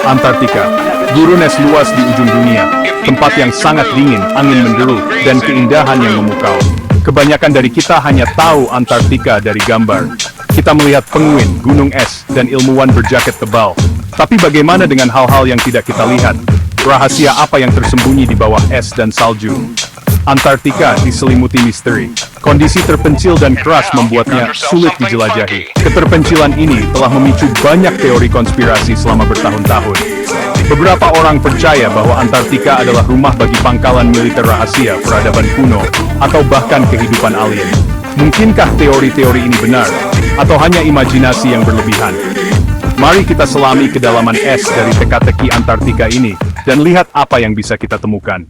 Antartika, gurun es luas di ujung dunia, tempat yang sangat dingin, angin menderu, dan keindahan yang memukau. Kebanyakan dari kita hanya tahu Antartika dari gambar. Kita melihat penguin, gunung es, dan ilmuwan berjaket tebal. Tapi bagaimana dengan hal-hal yang tidak kita lihat? Rahasia apa yang tersembunyi di bawah es dan salju? Antartika diselimuti misteri. Kondisi terpencil dan keras membuatnya sulit dijelajahi. Keterpencilan ini telah memicu banyak teori konspirasi selama bertahun-tahun. Beberapa orang percaya bahwa Antartika adalah rumah bagi pangkalan militer rahasia peradaban kuno, atau bahkan kehidupan alien. Mungkinkah teori-teori ini benar, atau hanya imajinasi yang berlebihan? Mari kita selami kedalaman es dari teka-teki Antartika ini, dan lihat apa yang bisa kita temukan.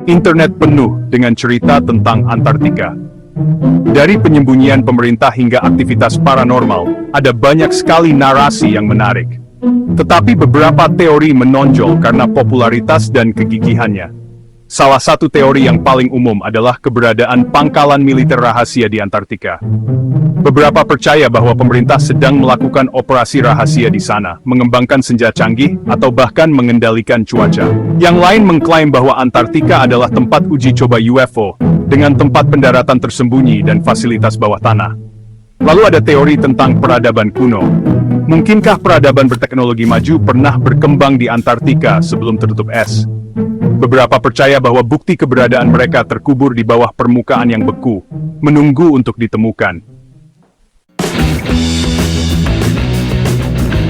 Internet penuh dengan cerita tentang Antartika. Dari penyembunyian pemerintah hingga aktivitas paranormal, ada banyak sekali narasi yang menarik. Tetapi beberapa teori menonjol karena popularitas dan kegigihannya. Salah satu teori yang paling umum adalah keberadaan pangkalan militer rahasia di Antartika. Beberapa percaya bahwa pemerintah sedang melakukan operasi rahasia di sana, mengembangkan senjata canggih, atau bahkan mengendalikan cuaca. Yang lain mengklaim bahwa Antartika adalah tempat uji coba UFO, dengan tempat pendaratan tersembunyi dan fasilitas bawah tanah. Lalu ada teori tentang peradaban kuno. Mungkinkah peradaban berteknologi maju pernah berkembang di Antartika sebelum tertutup es? Beberapa percaya bahwa bukti keberadaan mereka terkubur di bawah permukaan yang beku, menunggu untuk ditemukan.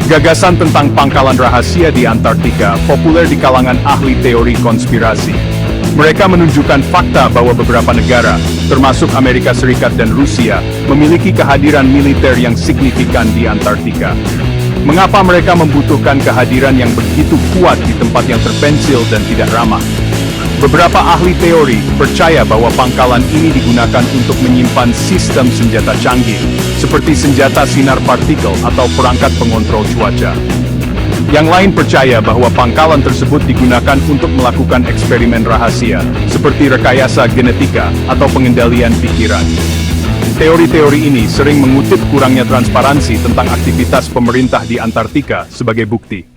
Gagasan tentang pangkalan rahasia di Antartika populer di kalangan ahli teori konspirasi. Mereka menunjukkan fakta bahwa beberapa negara, termasuk Amerika Serikat dan Rusia, memiliki kehadiran militer yang signifikan di Antartika. Mengapa mereka membutuhkan kehadiran yang begitu kuat di tempat yang terpencil dan tidak ramah? Beberapa ahli teori percaya bahwa pangkalan ini digunakan untuk menyimpan sistem senjata canggih, seperti senjata sinar partikel atau perangkat pengontrol cuaca. Yang lain percaya bahwa pangkalan tersebut digunakan untuk melakukan eksperimen rahasia, seperti rekayasa genetika atau pengendalian pikiran. Teori-teori ini sering mengutip kurangnya transparansi tentang aktivitas pemerintah di Antartika sebagai bukti.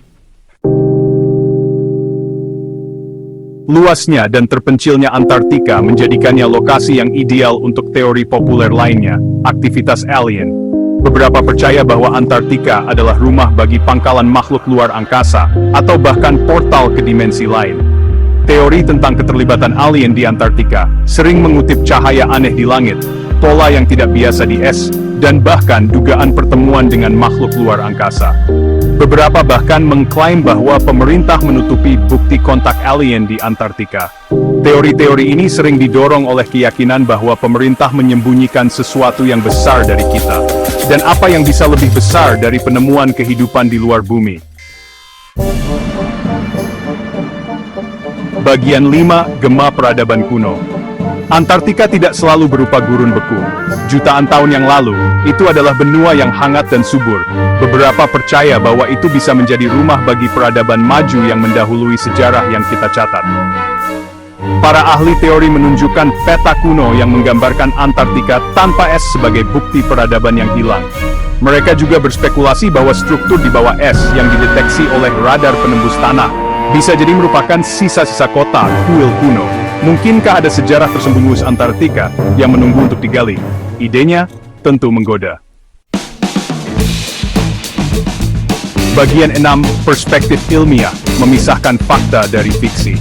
Luasnya dan terpencilnya Antartika menjadikannya lokasi yang ideal untuk teori populer lainnya, aktivitas alien. Beberapa percaya bahwa Antartika adalah rumah bagi pangkalan makhluk luar angkasa, atau bahkan portal ke dimensi lain. Teori tentang keterlibatan alien di Antartika sering mengutip cahaya aneh di langit, pola yang tidak biasa di es, dan bahkan dugaan pertemuan dengan makhluk luar angkasa. Beberapa bahkan mengklaim bahwa pemerintah menutupi bukti kontak alien di Antartika. Teori-teori ini sering didorong oleh keyakinan bahwa pemerintah menyembunyikan sesuatu yang besar dari kita. Dan apa yang bisa lebih besar dari penemuan kehidupan di luar bumi? Bagian 5, Gema Peradaban Kuno. Antartika tidak selalu berupa gurun beku. Jutaan tahun yang lalu, itu adalah benua yang hangat dan subur. Beberapa percaya bahwa itu bisa menjadi rumah bagi peradaban maju yang mendahului sejarah yang kita catat. Para ahli teori menunjukkan peta kuno yang menggambarkan Antartika tanpa es sebagai bukti peradaban yang hilang. Mereka juga berspekulasi bahwa struktur di bawah es yang dideteksi oleh radar penembus tanah bisa jadi merupakan sisa-sisa kota kuil kuno. Mungkinkah ada sejarah tersembunyi Antartika yang menunggu untuk digali? Idenya tentu menggoda. Bagian 6, Perspektif ilmiah, memisahkan fakta dari fiksi.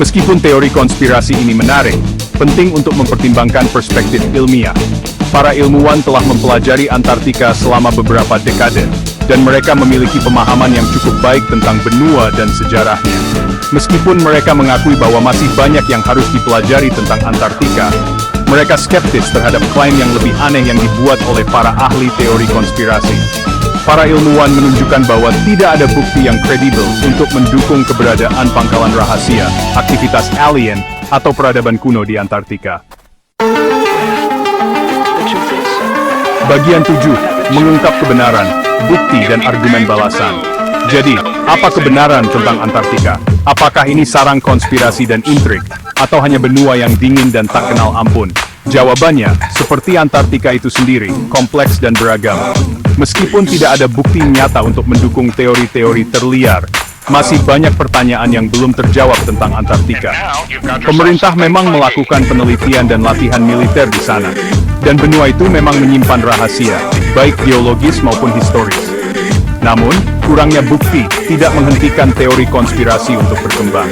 Meskipun teori konspirasi ini menarik, penting untuk mempertimbangkan perspektif ilmiah. Para ilmuwan telah mempelajari Antartika selama beberapa dekade, dan mereka memiliki pemahaman yang cukup baik tentang benua dan sejarahnya. Meskipun mereka mengakui bahwa masih banyak yang harus dipelajari tentang Antartika, mereka skeptis terhadap klaim yang lebih aneh yang dibuat oleh para ahli teori konspirasi. Para ilmuwan menunjukkan bahwa tidak ada bukti yang kredibel untuk mendukung keberadaan pangkalan rahasia, aktivitas alien, atau peradaban kuno di Antartika. Bagian 7, Mengungkap kebenaran, bukti dan argumen balasan. Jadi, apa kebenaran tentang Antartika? Apakah ini sarang konspirasi dan intrik, atau hanya benua yang dingin dan tak kenal ampun? Jawabannya, seperti Antartika itu sendiri, kompleks dan beragam. Meskipun tidak ada bukti nyata untuk mendukung teori-teori terliar, masih banyak pertanyaan yang belum terjawab tentang Antartika. Pemerintah memang melakukan penelitian dan latihan militer di sana. Dan benua itu memang menyimpan rahasia, baik geologis maupun historis. Namun, kurangnya bukti tidak menghentikan teori konspirasi untuk berkembang.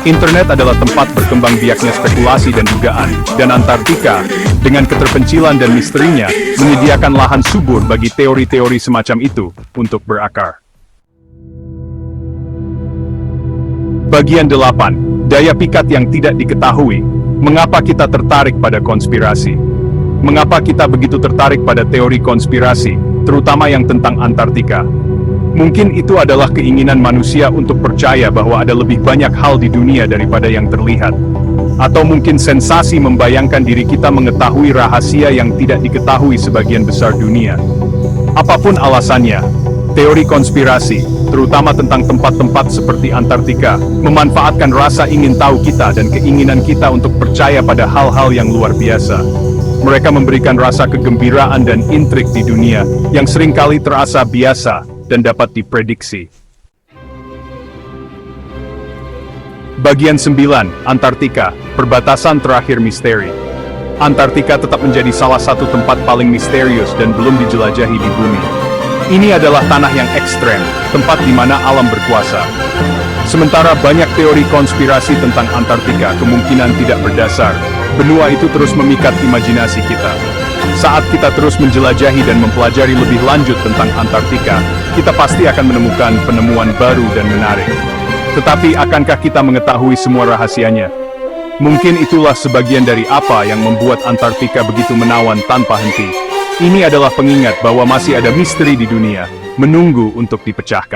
Internet adalah tempat berkembang biaknya spekulasi dan dugaan, dan Antartika, dengan keterpencilan dan misterinya, menyediakan lahan subur bagi teori-teori semacam itu untuk berakar. Bagian 8. Daya pikat yang tidak diketahui. Mengapa kita tertarik pada konspirasi? Mengapa kita begitu tertarik pada teori konspirasi, terutama yang tentang Antartika? Mungkin itu adalah keinginan manusia untuk percaya bahwa ada lebih banyak hal di dunia daripada yang terlihat. Atau mungkin sensasi membayangkan diri kita mengetahui rahasia yang tidak diketahui sebagian besar dunia. Apapun alasannya, teori konspirasi, terutama tentang tempat-tempat seperti Antartika, memanfaatkan rasa ingin tahu kita dan keinginan kita untuk percaya pada hal-hal yang luar biasa. Mereka memberikan rasa kegembiraan dan intrik di dunia yang seringkali terasa biasa dan dapat diprediksi. Bagian 9. Antartika, perbatasan terakhir misteri. Antartika tetap menjadi salah satu tempat paling misterius dan belum dijelajahi di bumi. Ini adalah tanah yang ekstrem, tempat di mana alam berkuasa. Sementara banyak teori konspirasi tentang Antartika kemungkinan tidak berdasar, benua itu terus memikat imajinasi kita. Saat kita terus menjelajahi dan mempelajari lebih lanjut tentang Antartika, kita pasti akan menemukan penemuan baru dan menarik. Tetapi akankah kita mengetahui semua rahasianya? Mungkin itulah sebagian dari apa yang membuat Antartika begitu menawan tanpa henti. Ini adalah pengingat bahwa masih ada misteri di dunia, menunggu untuk dipecahkan.